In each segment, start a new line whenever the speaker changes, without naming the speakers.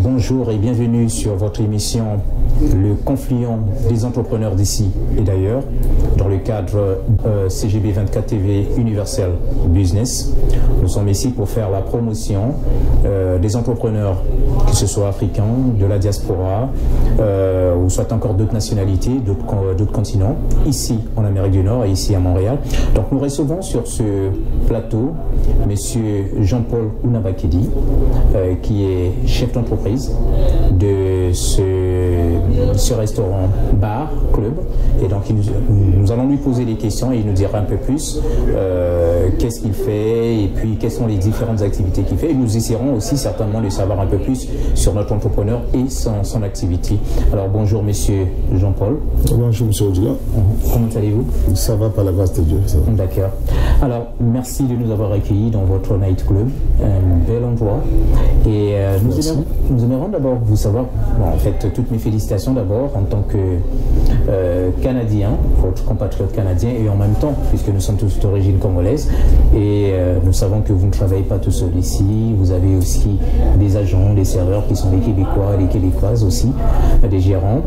Bonjour et bienvenue sur votre émission Le Confluent des entrepreneurs d'ici et d'ailleurs, dans le cadre CGB 24 TV Universel Business. Nous sommes ici pour faire la promotion des entrepreneurs, que ce soit africains, de la diaspora, ou soit encore d'autres nationalités, d'autres continents, ici en Amérique du Nord et ici à Montréal. Donc nous recevons sur ce plateau Monsieur Jean-Paul Ounabakedi, qui est chef d'entreprise de ce restaurant bar club, et donc nous allons lui poser des questions et il nous dira un peu plus qu'est-ce qu'il fait et puis quelles sont les différentes activités qu'il fait, et nous essaierons aussi certainement de savoir un peu plus sur notre entrepreneur et son activité. Alors bonjour Monsieur Jean-Paul.
Bonjour Monsieur Odila.
Comment allez-vous?
Ça va par la grâce de Dieu.
D'accord. Alors merci de nous avoir accueillis dans votre night club, un bel endroit, et nous aimerions d'abord vous savoir, en fait toutes mes félicitations d'abord en tant que Canadien, votre compatriote canadien, et en même temps, puisque nous sommes tous d'origine congolaise, et nous savons que vous ne travaillez pas tout seul ici, vous avez aussi des agents, des serveurs qui sont des Québécois, des Québécoises aussi, des gérants.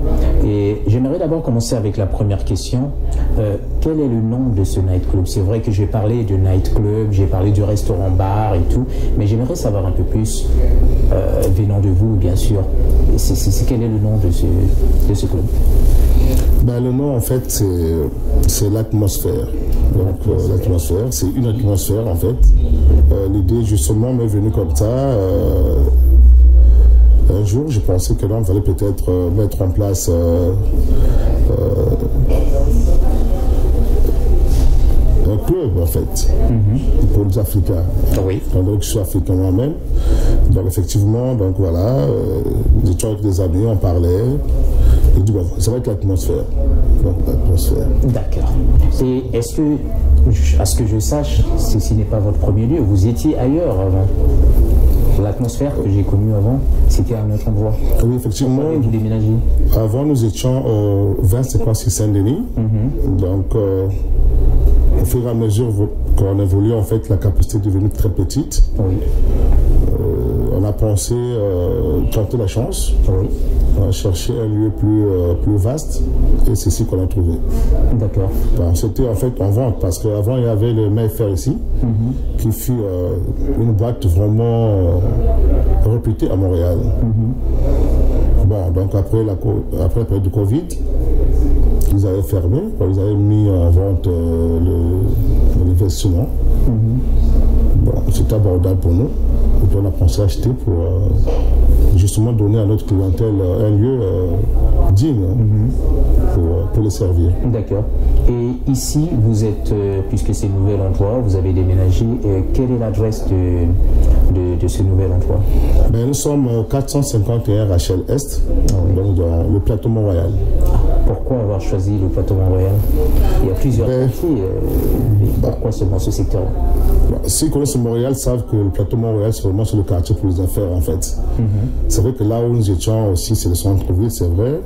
Et j'aimerais d'abord commencer avec la première question. Quel est le nom de ce night club? C'est vrai que j'ai parlé de night club, j'ai parlé du restaurant bar et tout, mais j'aimerais savoir un peu plus venant de vous, bien sûr. Quel est le nom de ce club?
Ben, le nom en fait c'est l'atmosphère. Donc l'atmosphère, c'est une atmosphère en fait. L'idée justement m'est venue comme ça. Un jour, je pensais que là, il fallait peut-être mettre en place un club en fait pour les Africains.
Oui.
Donc je suis africain moi-même. Donc effectivement, donc voilà, nous étions avec des amis, on parlait. Et du bon, ça va être l'atmosphère. Donc l'atmosphère.
D'accord. Et est-ce que, à ce que je sache, ceci n'est pas votre premier lieu, vous étiez ailleurs avant? L'atmosphère que j'ai connue avant, c'était à un autre endroit.
Oui, effectivement.
Vous déménagé?
Avant, nous étions au 2056 Saint-Denis. Donc, au fur et à mesure qu'on évolue, en fait, la capacité est devenue très petite.
Oui.
On a pensé tenter la chance.
Oui.
On a cherché un lieu plus vaste et c'est ici qu'on a trouvé.
D'accord.
Ben, c'était en fait en vente parce qu'avant il y avait le Mayfair ici, qui fut une boîte vraiment réputée à Montréal. Bon, donc après la période de Covid, ils avaient fermé, ils avaient mis en vente l'investissement. Bon, c'était abordable pour nous. Et puis on a pensé acheter pour justement donner à notre clientèle un lieu digne pour les servir.
D'accord. Et ici, vous êtes, puisque c'est un nouvel endroit, vous avez déménagé, quelle est l'adresse de ce nouvel endroit?
Ben, nous sommes 451 Rachel Est, donc dans le plateau Mont-Royal.
Pourquoi avoir choisi le plateau Mont-Royal? Il y a plusieurs quartiers. Pourquoi seulement ce secteur?
Ceux qui connaissent Montréal savent que le plateau Mont-Royal, c'est vraiment sur le quartier pour les affaires, en fait. C'est vrai que là où nous étions aussi, c'est le centre-ville, c'est vrai.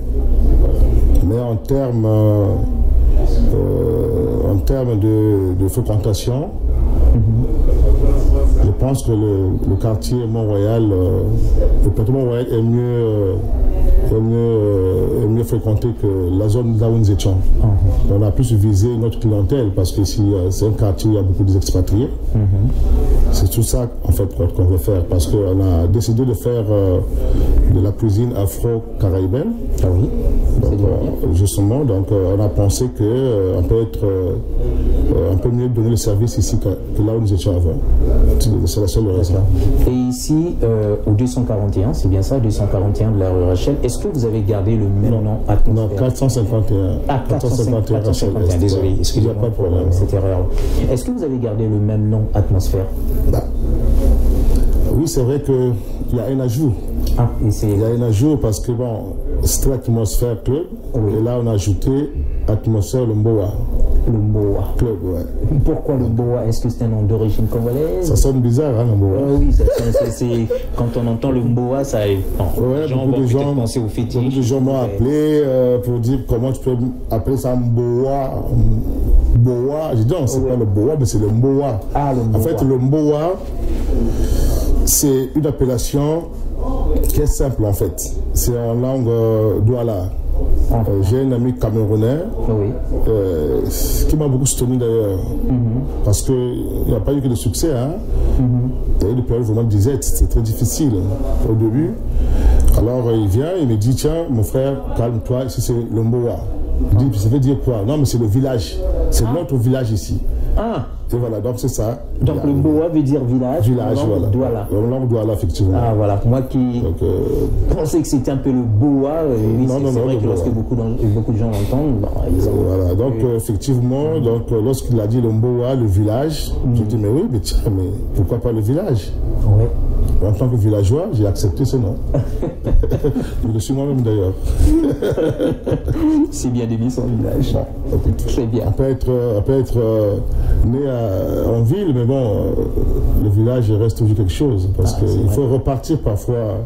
Mais en termes de fréquentation, je pense que le quartier Mont-Royal, le plateau Mont-Royal est mieux fréquenté que la zone là où nous étions. On a pu viser notre clientèle parce que si c'est un quartier où il y a beaucoup d'expatriés. C'est tout ça en fait qu'on veut faire parce qu'on a décidé de faire de la cuisine afro-caribéenne.
Ah oui.
Donc, justement, donc on a pensé qu'on peut être un peu mieux donner le service ici que là où nous étions avant. C'est la seule raison.
Et ici, au 241, c'est bien ça, 241 de la rue Rachel, est-ce que vous avez gardé le même nom atmosphère?
Non, 451.
Ah, 451 Rachel Est. Désolé, excusez-moi.
Pas de problème.
Cette erreur. Est-ce que vous avez gardé le même nom atmosphère?
Oui, c'est vrai qu'il y a un ajout.
Ah,
il y a un ajout parce que bon, c'était l'atmosphère club. Oui. Et là, on a ajouté atmosphère le Mboa.
Le Mboa.
Club, ouais.
Pourquoi le Mboa? Est-ce que c'est un nom d'origine congolaise?
Ça sonne bizarre, hein, le Mboa.
Oui, quand on entend le Mboa, ça est.
Ouais, beaucoup de gens
penser au fétiche.
Beaucoup de gens m'ont appelé pour dire comment tu peux appeler ça Mboa. Mboa. J'ai dit non, c'est pas le Mboa, mais c'est le Mboa.
Ah, le Mboa.
En fait, le Mboa, c'est une appellation qui est simple en fait. C'est en langue douala. J'ai un ami camerounais qui m'a beaucoup soutenu d'ailleurs, parce qu'il n'y a pas eu que de succès. Il y a eu des périodes vraiment de disette, c'était très difficile au début. Alors il vient, il me dit, tiens mon frère, calme-toi, ici c'est le Mboa. Il dit, ça veut dire quoi? Non mais c'est le village, c'est notre village ici. Et voilà, donc c'est ça.
Donc le Mboa veut dire village.
Village, voilà.
Douala.
En langue douala, effectivement.
Voilà. Moi qui pensais que c'était un peu le Boa, c'est vrai que lorsque beaucoup de gens l'entendent, ils ont...
Voilà, donc effectivement, donc, lorsqu'il a dit le Mboa, le village, j'ai dit, mais oui, mais tiens, mais pourquoi pas le village? En tant que villageois, j'ai accepté ce nom. Je le suis moi-même d'ailleurs.
C'est bien d'aimer son village.
Bon,
très bien.
On peut être né en ville, mais bon, le village reste toujours quelque chose. Parce qu'il faut repartir parfois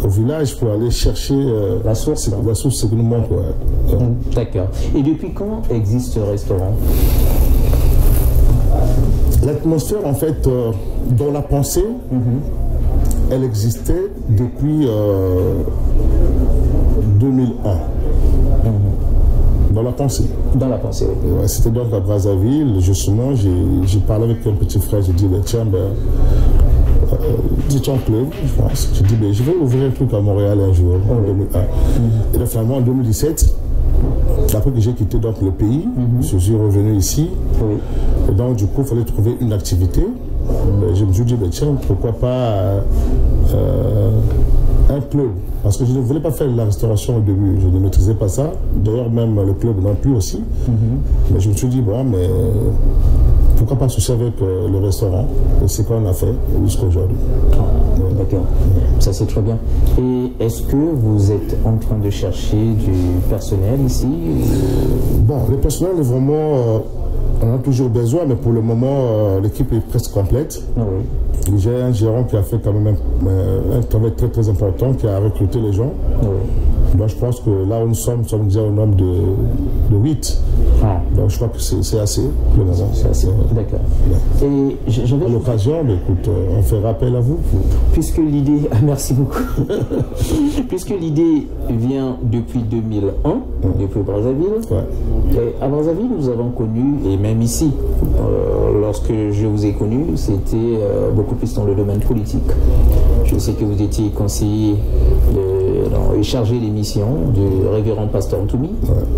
au village pour aller chercher
la source.
La source, c'est que nous manque.
D'accord. Et depuis quand existe ce restaurant?
L'atmosphère, en fait, dans la pensée, elle existait depuis 2001. Dans la pensée.
Dans la pensée, oui.
Ouais, c'était donc à Brazzaville, justement, j'ai parlé avec un petit frère, j'ai dit, tiens, dis ton club, je pense. J'ai dit, je vais ouvrir un truc à Montréal un jour, en 2001. Et là, finalement, en 2017, après que j'ai quitté donc, le pays, je suis revenu ici. Et donc, du coup, il fallait trouver une activité. Je me suis dit, tiens, pourquoi pas un club? Parce que je ne voulais pas faire la restauration au début, je ne maîtrisais pas ça. D'ailleurs, même le club non plus aussi. Mais je me suis dit, bon, mais pourquoi pas associer avec le restaurant? Et c'est quoi on a fait jusqu'à aujourd'hui.
D'accord, ça c'est très bien. Et est-ce que vous êtes en train de chercher du personnel ici?
Bon, le personnel est vraiment... on a toujours besoin, mais pour le moment, l'équipe est presque complète. J'ai un gérant qui a fait quand même un travail très très important, qui a recruté les gens. Donc je pense que là où nous sommes déjà au nombre de 8. Donc je crois que c'est assez pour le moment.
C'est assez, d'accord. Et j'avais
à l'occasion, mais écoute, on fait rappel à vous.
Puisque l'idée, merci beaucoup. Puisque l'idée vient depuis 2001, depuis Brazzaville. Et à Brazzaville, nous avons connu, et même ici, lorsque je vous ai connu, c'était beaucoup plus dans le domaine politique. Je sais que vous étiez conseiller et chargé des missions du révérend pasteur Ntoumi,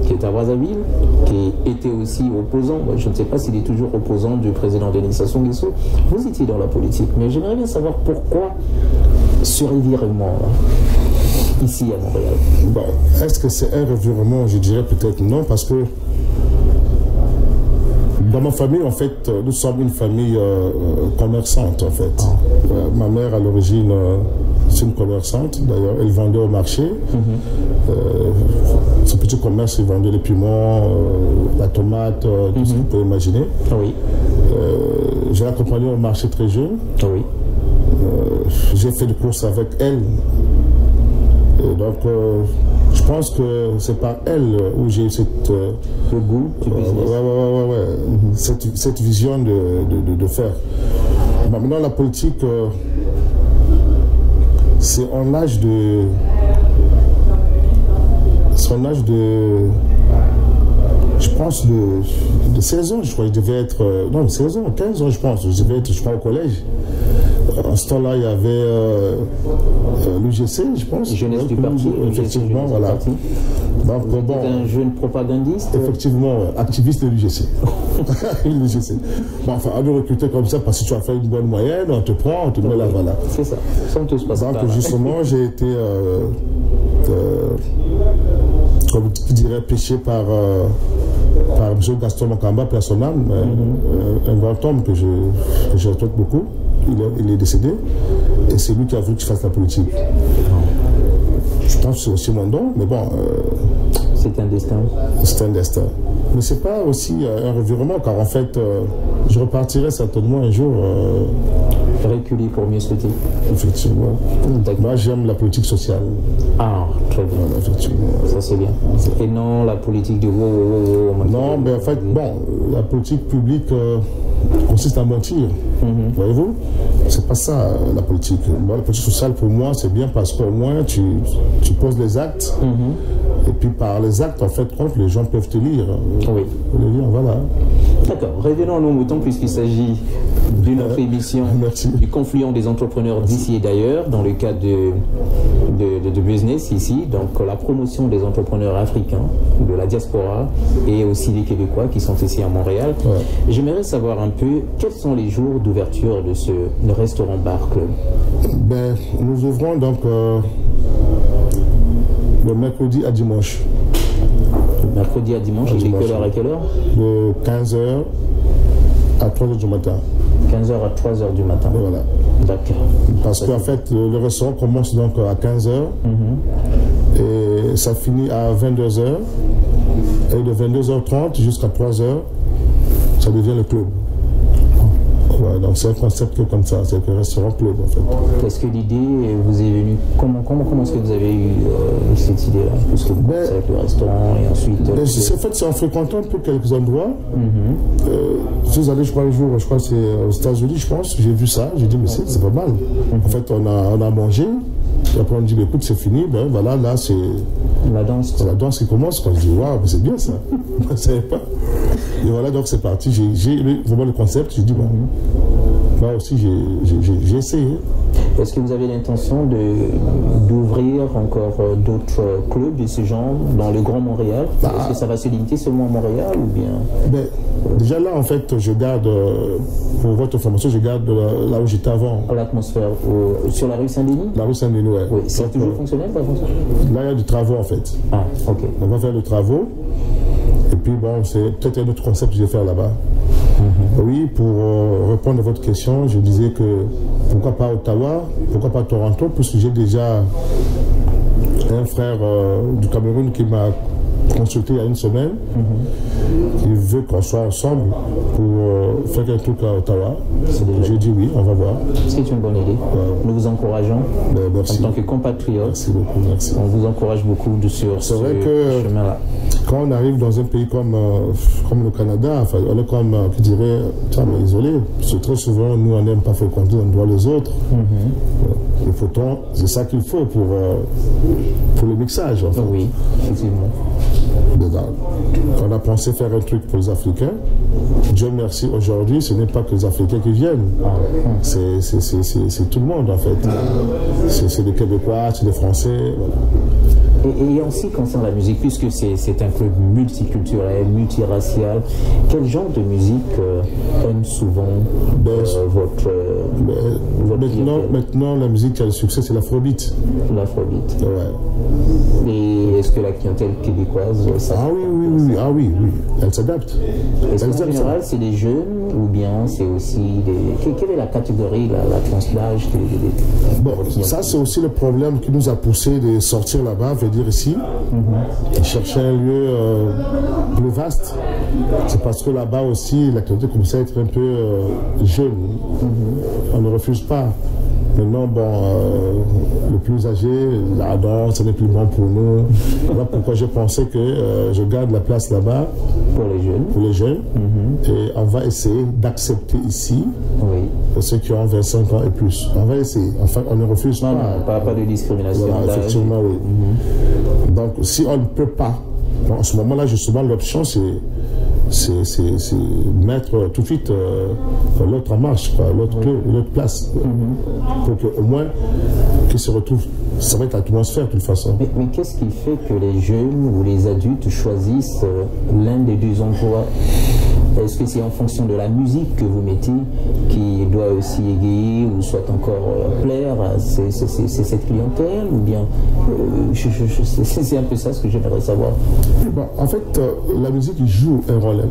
qui est à Brazzaville, qui était aussi opposant, je ne sais pas s'il est toujours opposant du président Denis Sassou Nguesso. Vous étiez dans la politique, mais j'aimerais bien savoir pourquoi ce revirement ici à Montréal.
Bon, est-ce que c'est un revirement? Je dirais peut-être non, parce que dans ma famille, en fait, nous sommes une famille commerçante, en fait. Ma mère, à l'origine, c'est une commerçante. D'ailleurs, elle vendait au marché. Ce petit commerce, il vendait les piments, la tomate, tout ce que vous pouvez imaginer. J'ai accompagné au marché très jeune. J'ai fait des courses avec elle. Et donc, je pense que c'est par elle où j'ai eu
le goût du business.
Cette vision de faire. Maintenant, la politique, c'est en âge de... C'est en âge de... Je pense de 16 ans, je crois. Je devais être... non, 16 ans, 15 ans, je pense. Je devais être, je crois, au collège. En ce temps-là, il y avait l'UGC, je pense.
Jeunesse du parti.
Effectivement, voilà. Donc,
bon, un jeune propagandiste.
Effectivement, activiste de l'UGC. Bon, enfin, à nous recruter comme ça, parce que tu as fait une bonne moyenne, on te prend, on te met là, voilà.
C'est ça. Ça ne se passe pas.
Donc, justement, j'ai été, comme tu dirais, pêché par M. Gaston Makamba, personnel, un grand homme que je respecte beaucoup. Il est décédé et c'est lui qui a voulu que je fasse la politique. Je pense que c'est aussi mon don, mais bon.
C'est un destin.
C'est un destin. Mais c'est pas aussi un revirement, car en fait, je repartirai certainement un jour.
Reculer pour mieux sauter.
Effectivement. Moi, j'aime la politique sociale.
Ah, très bien.
Voilà, effectivement.
Ça, c'est bien. Et non la politique de
non, mais en fait, bon, la politique publique consiste à mentir. Voyez-vous? c'est pas ça la politique. Moi, la politique sociale, pour moi, c'est bien parce qu'au moins tu poses les actes. Et puis par les actes, en fait, les gens peuvent te lire.
Oui.
Voilà.
D'accord. Revenons à nos moutons puisqu'il s'agit d'une autre émission du confluent des entrepreneurs d'ici et d'ailleurs dans le cadre de business ici. Donc la promotion des entrepreneurs africains, de la diaspora et aussi des Québécois qui sont ici à Montréal. Ouais. J'aimerais savoir un peu quels sont les jours d'ouverture de ce restaurant bar club.
Ben, nous ouvrons donc le mercredi à dimanche.
Mercredi à dimanche, et de quelle heure à quelle heure?
De 15h à 3h du matin.
15h à 3h du matin.
Voilà.
D'accord.
Parce qu'en fait, le restaurant commence donc à 15h et ça finit à 22h. Et de 22h30 jusqu'à 3h, ça devient le club. Ouais, donc c'est un concept comme ça, c'est un restaurant club en fait.
Est-ce que l'idée vous est venue, comment est-ce que vous avez eu cette idée-là? Parce que vous commencez avec le restaurant et ensuite...
En fait, c'est en fréquentant un peu quelques endroits. Je suis allé, je crois, un jour, je crois que c'est aux États-Unis, je pense, j'ai vu ça, j'ai dit mais c'est pas mal. En fait, on a mangé, et après on dit mais écoute c'est fini, ben voilà, là c'est...
La danse.
C'est la danse qui commence, quand je dis waouh, c'est bien ça. Je ne savais pas. Et voilà, donc c'est parti. J'ai aimé vraiment le concept. J'ai dit, moi aussi, j'ai essayé.
Est-ce que vous avez l'intention d'ouvrir encore d'autres clubs de ce genre dans le Grand Montréal? Est-ce que ça va se limiter seulement à Montréal ou bien?
Ben, déjà là, en fait, je garde, pour votre information, je garde là où j'étais avant.
L'atmosphère, sur la rue Saint-Denis?
La rue Saint-Denis, ouais.
Oui, c'est toujours fonctionnel, pas fonctionnel?
Là, il y a des travaux, en fait.
Ah, ok.
On va faire des travaux. Et puis, bon, c'est peut-être un autre concept que je vais faire là-bas. Oui, pour répondre à votre question, je disais que pourquoi pas Ottawa, pourquoi pas Toronto, puisque j'ai déjà un frère du Cameroun qui m'a consulté il y a une semaine, qui veut qu'on soit ensemble pour faire un truc à Ottawa. J'ai dit oui, on va voir.
C'est une bonne idée. Nous vous encourageons en tant que compatriotes.
Merci beaucoup, merci.
On vous encourage beaucoup sur ce chemin-là.
Quand on arrive dans un pays comme le Canada, enfin, on est comme, je dirais, isolé. Parce que très souvent, nous, on n'aime pas fréquenter l'endroit les autres. Et pourtant, c'est ça qu'il faut pour le mixage. En fait.
Oui, effectivement.
On a pensé faire un truc pour les Africains. Dieu merci, aujourd'hui, ce n'est pas que les Africains qui viennent. C'est tout le monde, en fait. C'est des Québécois, c'est des Français. Voilà.
Et en ce qui concerne la musique, puisque c'est un club multiculturel, multiracial, quel genre de musique aime souvent votre
maintenant, la musique qui a le succès, c'est l'afrobeat.
L'afrobeat.
Ouais.
Et est-ce que la clientèle québécoise
oui. Elle s'adapte.
Est-ce qu'en général, c'est des jeunes ou bien c'est aussi des... Quelle est la catégorie, la tranche d'âge
Bon, ça, c'est aussi le problème qui nous a poussé de sortir là-bas, dire ici, chercher un lieu plus vaste. C'est parce que là-bas aussi, la clientèle commençait à être un peu jeune. On ne refuse pas. Maintenant, le plus âgé, la danse, ce n'est plus bon pour nous. Voilà pourquoi j'ai pensé que je garde la place là-bas pour les jeunes. Et on va essayer d'accepter ici pour ceux qui ont 25 ans et plus. On va essayer. Enfin, on ne refuse pas.
Pas de discrimination.
Voilà, effectivement, oui. Donc, si on ne peut pas, en ce moment-là, justement, l'option, c'est mettre tout de suite l'autre en marche, l'autre place, pour qu'au moins qu'ils se retrouvent. Ça va être l'atmosphère de toute façon.
Mais qu'est-ce qui fait que les jeunes ou les adultes choisissent l'un des deux endroits? Est-ce que c'est en fonction de la musique que vous mettez qui doit aussi égayer ou soit encore plaire à cette clientèle ou bien c'est un peu ça ce que j'aimerais savoir.
Bon, en fait, la musique joue un rôle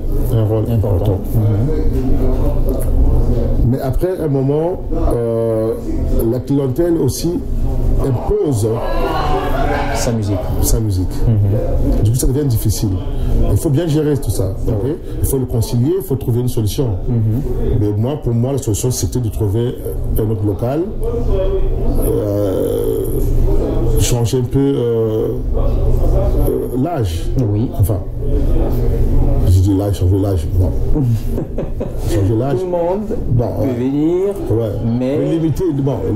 important. Mais après un moment, la clientèle aussi impose
sa musique.
Du coup, ça devient difficile. Il faut bien gérer tout ça. Okay? Il faut le concilier, il faut trouver une solution. Mais pour moi, la solution, c'était de trouver un autre local. changer un peu l'âge.
Oui.
Enfin, je dis l'âge, changer l'âge. Bon. Changer l'âge.
Tout le monde
bon,
peut venir,
ouais.
mais...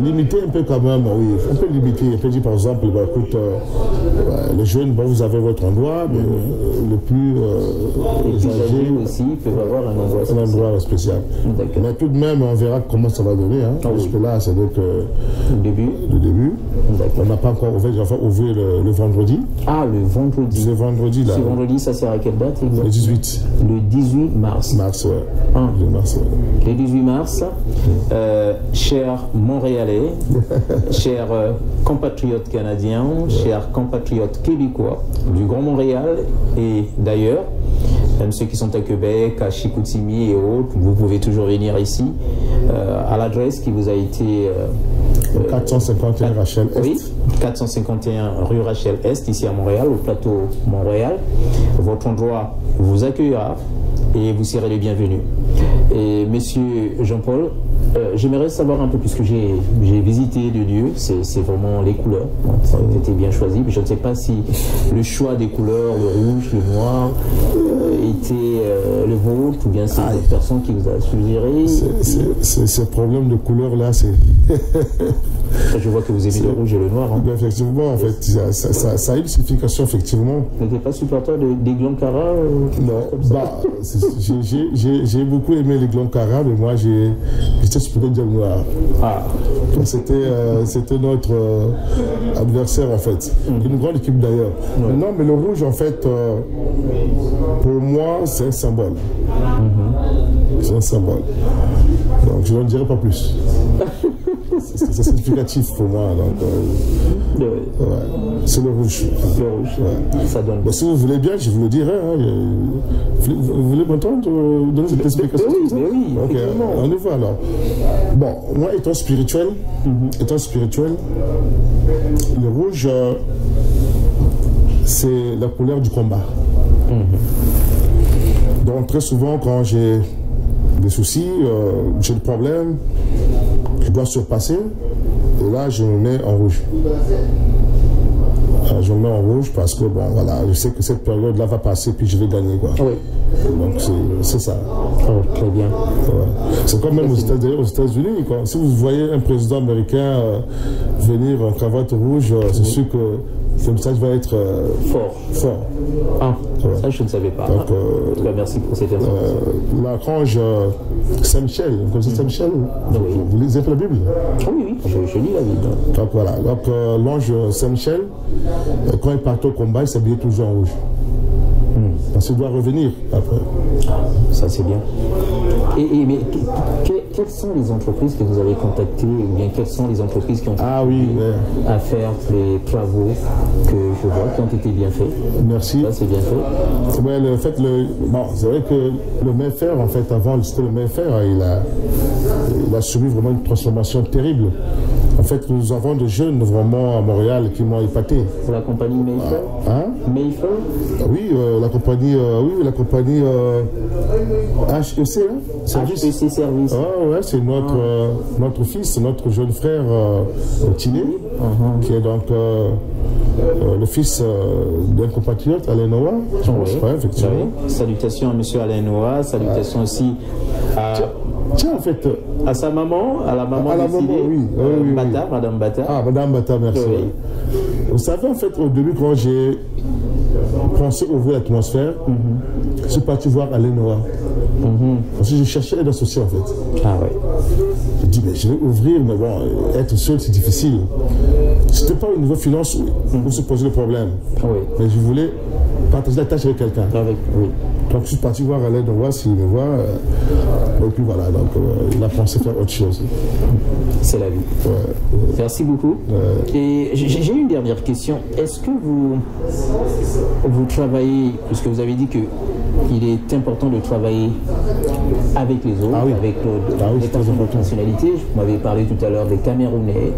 Limiter un peu quand même, oui. On peut limiter. On peut dire par exemple, bah, écoute, les jeunes, bon, vous avez votre endroit, mais le plus
âgés aussi peuvent avoir un endroit spécial.
Mais tout de même, on verra comment ça va donner. Hein, parce que là, c'est donc
le début.
On n'a pas encore ouvert, on va ouvrir le vendredi.
Ah, le vendredi.
Le vendredi, là.
Ce vendredi, ça sert à quelle date exactement?
Le 18.
Le 18 mars.
Mars, ouais.
Ah.
Le
18 mars, chers Montréalais, chers compatriotes canadiens, chers compatriotes québécois du Grand Montréal et d'ailleurs, même ceux qui sont à Québec, à Chicoutimi et autres, vous pouvez toujours venir ici à l'adresse qui vous a été
451 Rachel Est.
Oui, 451 rue Rachel Est, ici à Montréal, au plateau Montréal. Votre endroit vous accueillera et vous serez les bienvenus. Et monsieur Jean-Paul, j'aimerais savoir un peu, puisque j'ai visité le lieu, c'est vraiment les couleurs, bon, ça a été bien choisi, mais je ne sais pas si le choix des couleurs, le rouge, le noir, était le vôtre, ou bien c'est une personne qui vous a suggéré.
Ce problème de couleur là, c'est...
Je vois que vous aimez le rouge et le noir. Hein.
Effectivement, en fait, ça a une signification, effectivement.
Vous n'êtes pas supporter des Glancara
Non, bah, j'ai beaucoup aimé les Glancara, mais moi, j'étais supporter du noir. Ah. C'était notre adversaire, en fait. Une grande équipe, d'ailleurs. Ouais. Non, mais le rouge, en fait, pour moi, c'est un symbole. C'est un symbole. Donc, je n'en dirai pas plus. C'est significatif pour moi. Donc, ouais. C'est le rouge.
Le rouge, ouais. Ça donne.
Bon, si vous voulez bien, je vous le dirai. Hein. Vous voulez m'entendre donner cette explication?
Oui,
okay. On y va alors. Bon, moi, étant spirituel, le rouge, c'est la couleur du combat. Donc, très souvent, quand j'ai des soucis, j'ai des problèmes, je dois surpasser, et là je me mets en rouge. Je me mets en rouge parce que bon voilà, je sais que cette période-là va passer puis je vais gagner quoi.
Oui.
Donc c'est ça.
Oh, très bien.
Ouais. C'est comme même aux États-Unis. Si vous voyez un président américain venir en cravate rouge, c'est sûr que le message va être fort.
Ah, ouais. Ça je ne savais pas. Donc, en tout cas, merci pour cette information.
L'archange Saint-Michel, vous connaissez Saint-Michel?
Oui.
Vous lisez la Bible?
Oui, je lis la Bible.
Donc voilà, donc l'ange Saint-Michel, quand il part au combat, il s'habille toujours en rouge. Parce qu'il doit revenir après.
Ça c'est bien. Mais quelles sont les entreprises que vous avez contactées, ou bien quelles sont les entreprises qui ont à faire les travaux que je vois qui ont été bien faits?
Merci.
Ça c'est bien fait.
Ouais, c'est vrai que le Mayfair, en fait, avant c'était le Mayfair, il a subi vraiment une transformation terrible. En fait, nous avons des jeunes vraiment à Montréal qui m'ont épaté.
Pour la compagnie Mayfair? Mayfair?
Oui, la compagnie HEC, hein, Service.
HEC Service.
Ouais, c'est notre fils, notre jeune frère Tiné, qui est donc le fils d'un compatriote, Alain Noah. Effectivement.
Oui. Salutations à M. Alain Noah, salutations aussi à...
Tiens, en fait...
à sa maman, à la maman
oui.
Bata, Madame Bata.
Ah, Madame Bata, merci. Oui. Vous savez, en fait, au début, quand j'ai pensé ouvrir l'atmosphère, je suis parti voir Alain Noah. Parce que je cherchais un associé, en fait.
Ah oui.
Je dis, mais je vais ouvrir, mais bon, être seul, c'est difficile. C'était pas au niveau finance où se posait le problème.
Oui.
Mais je voulais partager la tâche avec quelqu'un.
Oui.
Donc je suis parti voir Alain Noah s'il me voit. Et puis voilà, donc il a pensé faire autre chose.
C'est la vie. Merci beaucoup. Et j'ai une dernière question. Est-ce que vous travaillez, puisque vous avez dit qu'il est important de travailler avec les autres, avec les personnes de votre nationalité. Vous m'avez parlé tout à l'heure des Camerounais.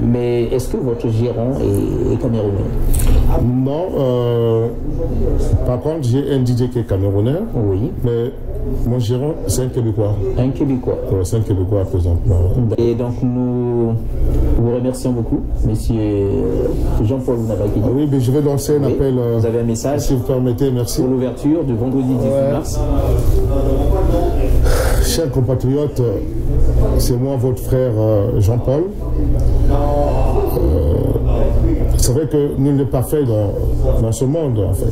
Mais est-ce que votre gérant est Camerounais?
Non. Par contre, j'ai un DJ qui est camerounais.
Oui.
Mais Mon gérant, c'est un Québécois.
Un Québécois.
Ouais, c'est un Québécois présentement.
Et donc nous vous remercions beaucoup, monsieur Jean-Paul Nabakini.
Oui, mais je vais lancer un appel.
Vous avez un message
si vous permettez, merci.
Pour l'ouverture du vendredi 18 mars.
Chers compatriotes, c'est moi, votre frère Jean-Paul. C'est vrai que nul n'est parfait dans ce monde, en fait.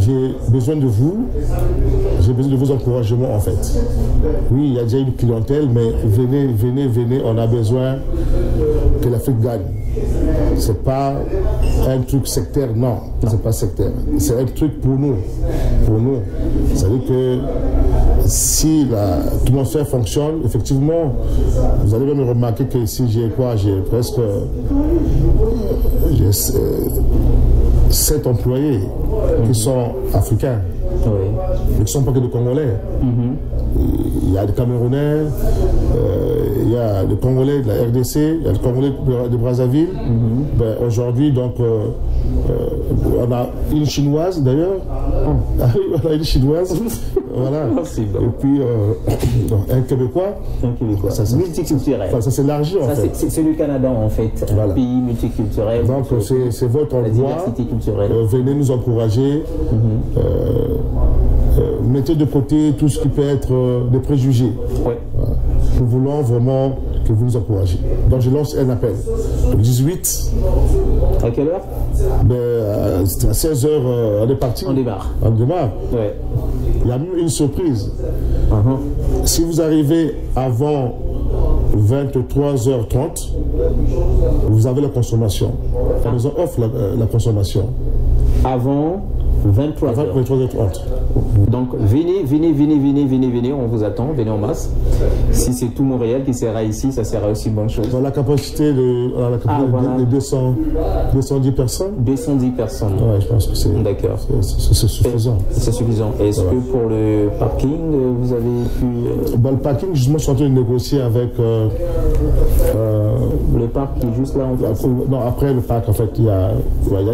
J'ai besoin de vous, j'ai besoin de vos encouragements, en fait. Oui, il y a déjà une clientèle, mais venez, venez, venez, on a besoin que l'Afrique gagne. C'est pas un truc sectaire, non, c'est pas sectaire. C'est un truc pour nous. Pour nous. C'est-à-dire que si l'atmosphère fonctionne, effectivement, vous allez même remarquer que ici, j'ai presque 7 employés qui sont africains. Ils ne sont pas que des Congolais. Il y a des Camerounais, il y a des Congolais de la RDC, il y a des Congolais de Brazzaville. Ben, aujourd'hui, donc, on a une Chinoise d'ailleurs. On a une Chinoise. Voilà. Et puis, un Québécois.
Un Québécois. Multiculturel.
Ça s'élargit en fait.
C'est le Canada en fait.
Voilà.
Un pays multiculturel.
Donc, c'est votre endroit.
Diversité culturelle.
Venez nous encourager. Mettez de côté tout ce qui peut être des préjugés.
Ouais.
Nous voulons vraiment que vous nous encouragez. Donc je lance un appel. Le 18.
À quelle heure?
C'était à 16h, on est parti.
On démarre.
On démarre.
Ouais.
Il y a même une surprise. Si vous arrivez avant 23h30, vous avez la consommation. La maison offre la consommation.
Avant 23h30. Donc venez, on vous attend, venez en masse. Si c'est tout Montréal qui sera ici, ça sera aussi une bonne chose.
Dans la capacité de 210 personnes.
210 personnes.
Ouais, je pense que c'est suffisant.
C'est suffisant. Est-ce que pour le parking, vous avez pu...
Le parking, justement, je suis en train de négocier avec...
le parc qui est juste là en face.
Non, après le parc, en fait, il y a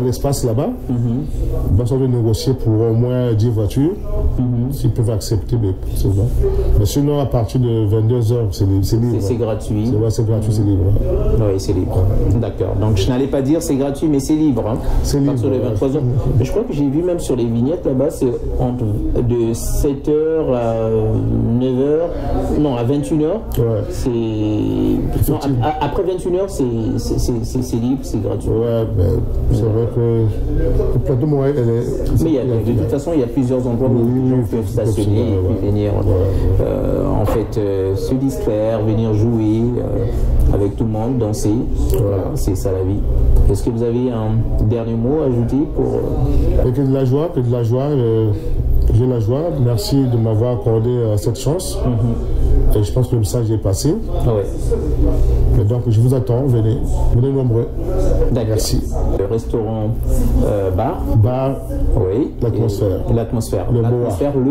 l'espace là-bas. On va de négocier pour au moins 10 voitures. S'ils peuvent accepter, c'est bon. Mais sinon, à partir de 22h, c'est libre.
C'est gratuit.
C'est gratuit, c'est libre.
Oui, c'est libre. D'accord. Donc, je n'allais pas dire c'est gratuit, mais c'est libre. Hein.
C'est libre.
Sur les 23h. Mais je crois que j'ai vu même sur les vignettes là-bas, c'est de 7h à 9h. Non, à 21h.
Ouais.
Non, après 21h, c'est libre, c'est gratuit.
Ouais, mais c'est vrai que le plateau Montréal,
mais de toute façon, il y a plusieurs endroits où les gens peuvent stationner et puis venir en fait se distraire, venir jouer avec tout le monde, danser. Voilà, c'est ça la vie. Est-ce que vous avez un dernier mot à ajouter pour...
Que de la joie, j'ai la joie. Merci de m'avoir accordé cette chance. Et je pense que le message est passé.
Ouais.
Et donc je vous attends, venez nombreux.
D'accord.
Merci.
Le restaurant bar.
Bar.
Oui.
L'atmosphère.
L'atmosphère.
Le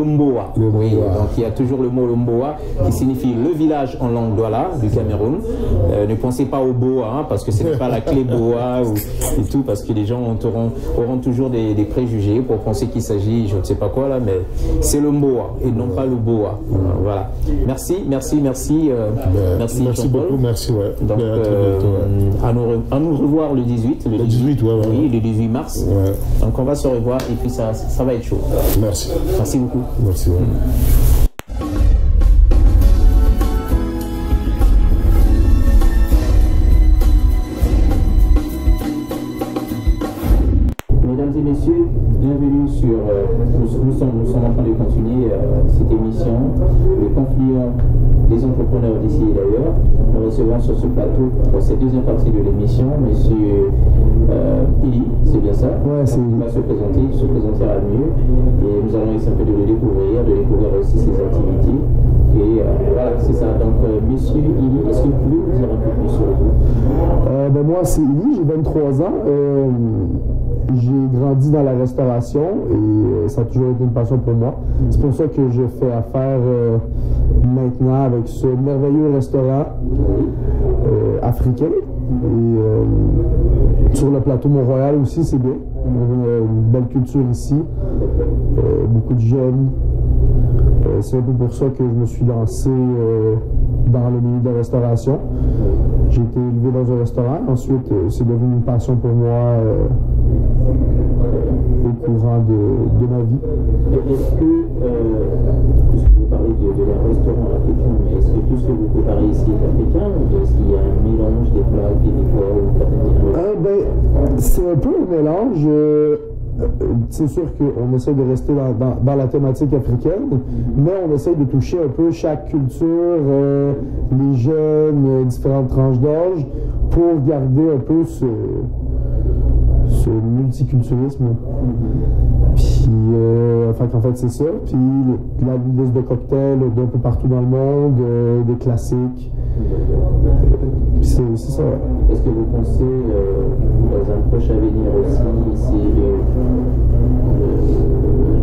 Mboa. Oui. Donc il y a toujours le mot Mboa qui signifie le village en langue Douala du Cameroun. Ne pensez pas au Boa, hein, parce que ce n'est pas la clé Boa et tout, parce que les gens auront toujours des préjugés pour penser qu'il s'agit, je ne sais pas quoi là, mais c'est le Mboa et non pas le Boa. Voilà. Merci
beaucoup, merci. Ouais.
Donc, à nous revoir le 18.
Le 18, ouais.
Oui, le 18 mars.
Ouais.
Donc on va se revoir et puis ça va être chaud.
Merci.
Merci beaucoup.
Merci. Ouais.
Mesdames et messieurs, bienvenue sur... nous sommes en train de continuer cette émission, le conflit des entrepreneurs d'ici et d'ailleurs. Nous recevons sur ce plateau, pour cette deuxième partie de l'émission, monsieur Ili, c'est bien ça?
Ouais, c'est
il va se présentera mieux et nous allons essayer un peu de le découvrir aussi ses activités. Et voilà, c'est ça. Donc, monsieur Ili, est-ce que vous pouvez nous dire un peu plus sur vous?
Moi, c'est Ili, j'ai 23 ans. J'ai grandi dans la restauration et ça a toujours été une passion pour moi. C'est pour ça que je fais affaire maintenant avec ce merveilleux restaurant africain. Et sur le plateau Mont-Royal aussi, c'est bien. On a une belle culture ici. Beaucoup de jeunes, C'est un peu pour ça que je me suis lancé dans le milieu de la restauration. J'ai été élevé dans un restaurant. Ensuite, c'est devenu une passion pour moi au courant de ma vie.
Est-ce que, puisque vous parlez de leur restaurant africain, mais est-ce que tout ce que vous préparez ici est africain ou est-ce qu'il y a un mélange des plats québécois ou canadiens?
C'est un peu un mélange. C'est sûr qu'on essaie de rester dans la thématique africaine, mais on essaie de toucher un peu chaque culture, les jeunes, différentes tranches d'âge, pour garder un peu ce multiculturalisme. Puis, en fait, c'est ça. Puis, la liste de cocktails d'un peu partout dans le monde, des classiques. C'est ça.
Est-ce que vous pensez, dans un proche avenir aussi, c'est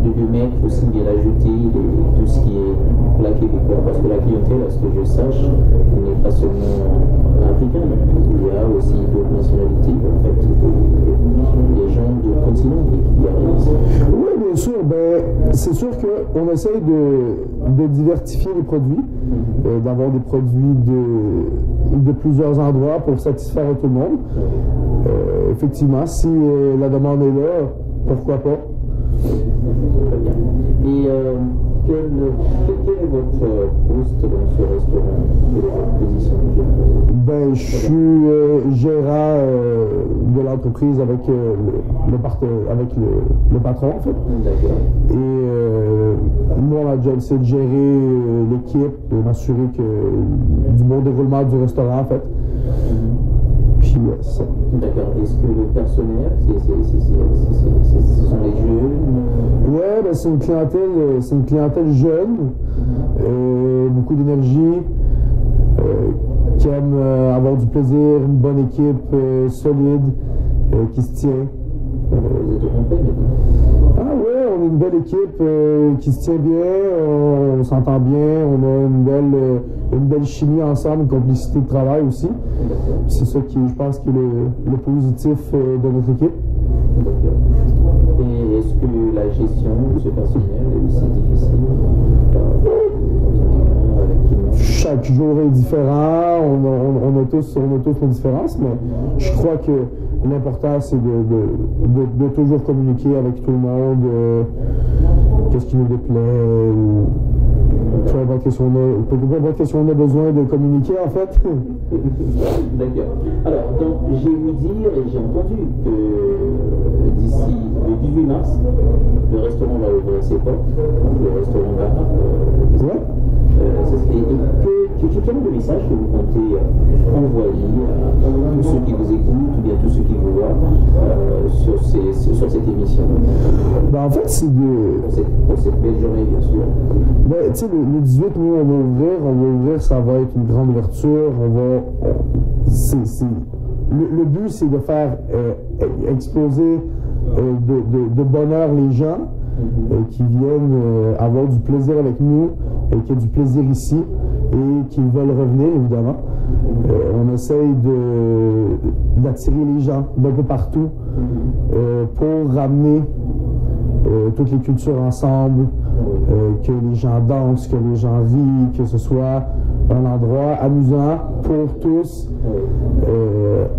de mettre aussi, de l'ajouter tout ce qui est plat québécois? Parce que la clientèle, à ce que je sache, n'est pas seulement africaine. Il y a aussi d'autres nationalités, en fait, des gens de continent qui arrivent.
Oui, bien sûr. C'est sûr qu'on essaye de diversifier les produits, d'avoir des produits de plusieurs endroits pour satisfaire tout le monde. Effectivement, si la demande est là, pourquoi pas?
Très bien. Et quel est votre poste dans ce restaurant? Quelle est votre position?
Je suis gérant de l'entreprise avec le patron, en fait.
D'accord.
Et moi, ma job, c'est de gérer l'équipe, de m'assurer du bon déroulement du restaurant, en fait. Puis, c'est ça.
D'accord. Est-ce que le personnel, ce sont les jeunes?
Ouais, c'est une clientèle jeune, beaucoup d'énergie, qui aime avoir du plaisir, une bonne équipe solide, qui se tient.
Vous êtes au complet maintenant?
Ah ouais, on est une belle équipe qui se tient bien, on s'entend bien, on a une belle chimie ensemble, une complicité de travail aussi. C'est ça qui, je pense, qui est le positif de notre équipe.
D'accord. Et est-ce que la gestion de ce personnel est aussi difficile?
Chaque jour est différent, on a tous nos différences, mais je crois que l'important c'est de toujours communiquer avec tout le monde, qu'est-ce qui nous déplaît, ou peu importe qu'est-ce qu'on a besoin de communiquer en fait.
D'accord. Alors, donc, je vais vous dire, et j'ai entendu que d'ici le 18 mars, le restaurant va ouvrir ses portes, le restaurant bar.
Ouais.
Quel est le message que vous comptez envoyer à tous ceux qui vous écoutent ou bien tous ceux qui vous voient sur cette émission?
En fait, c'est
pour cette belle journée, bien sûr.
Tu sais, le 18, nous, on va ouvrir, ça va être une grande ouverture, le but, c'est de faire exploser de bonheur les gens qui viennent avoir du plaisir avec nous, qui ont du plaisir ici et qui veulent revenir, évidemment. On essaye d'attirer les gens d'un peu partout pour ramener toutes les cultures ensemble, que les gens dansent, que les gens rient, que ce soit un endroit amusant pour tous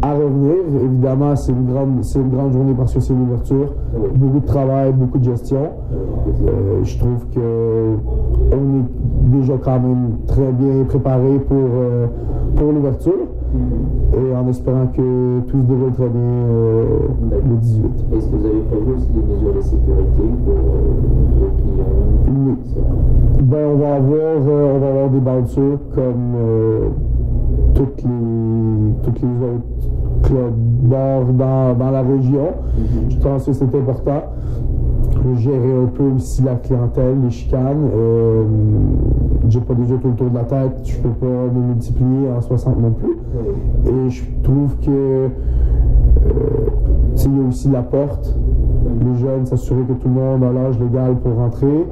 à revenir. Évidemment, c'est une grande journée parce que c'est l'ouverture, beaucoup de travail, beaucoup de gestion. Je trouve qu'on est déjà quand même très bien préparé pour l'ouverture et en espérant que tout se déroule très bien le 18.
Est-ce que vous avez prévu aussi des mesures de sécurité pour les clients?
Oui. On va avoir des bouncers comme toutes les autres clubs bars dans la région. Je pense que c'est important. Gérer un peu aussi la clientèle, les chicanes. J'ai pas déjà tout le tour de la tête, je peux pas me multiplier en 60 non plus. Et je trouve que il y a aussi la porte. Les jeunes, s'assurer que tout le monde a l'âge légal pour rentrer.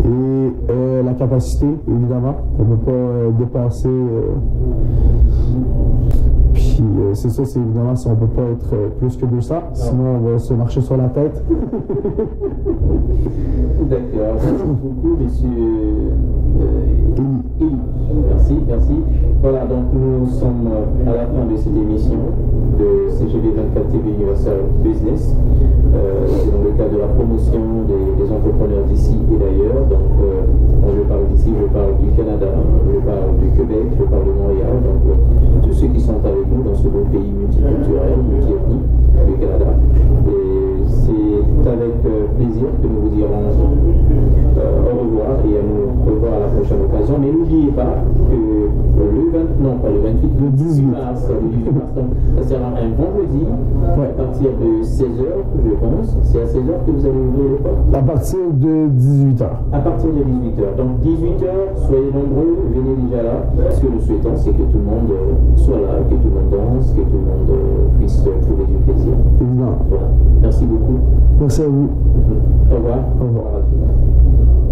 Et la capacité, évidemment. On ne peut pas dépasser. Puis c'est ça, c'est évidemment si on ne peut pas être plus que 200, sinon on va se marcher sur la tête.
D'accord, merci beaucoup, monsieur Elie. Merci. Voilà, donc nous sommes à la fin de cette émission de CGB 24 TV Universal Business. C'est dans le cadre de la promotion des entrepreneurs d'ici et d'ailleurs. Donc, quand je parle d'ici, je parle du Canada, je parle du Québec, je parle de Montréal. Donc, tous ceux qui sont avec nous dans ce beau pays multiculturel, multiethnique, le Canada. Et c'est avec plaisir que nous vous dirons au revoir et à nous revoir à la prochaine occasion. Mais n'oubliez pas que le 18 mars, donc, ça sera un vendredi à partir de 16h, je pense. C'est à 16h que vous allez ouvrir les portes.
À partir de 18h.
À partir de 18h. Donc 18h, soyez nombreux, venez déjà là. Ce que nous souhaitons, c'est que tout le monde soit là, que tout le monde danse, que tout le monde puisse trouver du plaisir.
Évidemment.
Voilà. Merci beaucoup.
Merci à vous.
Au revoir.
Au revoir.
Au revoir à tout le monde.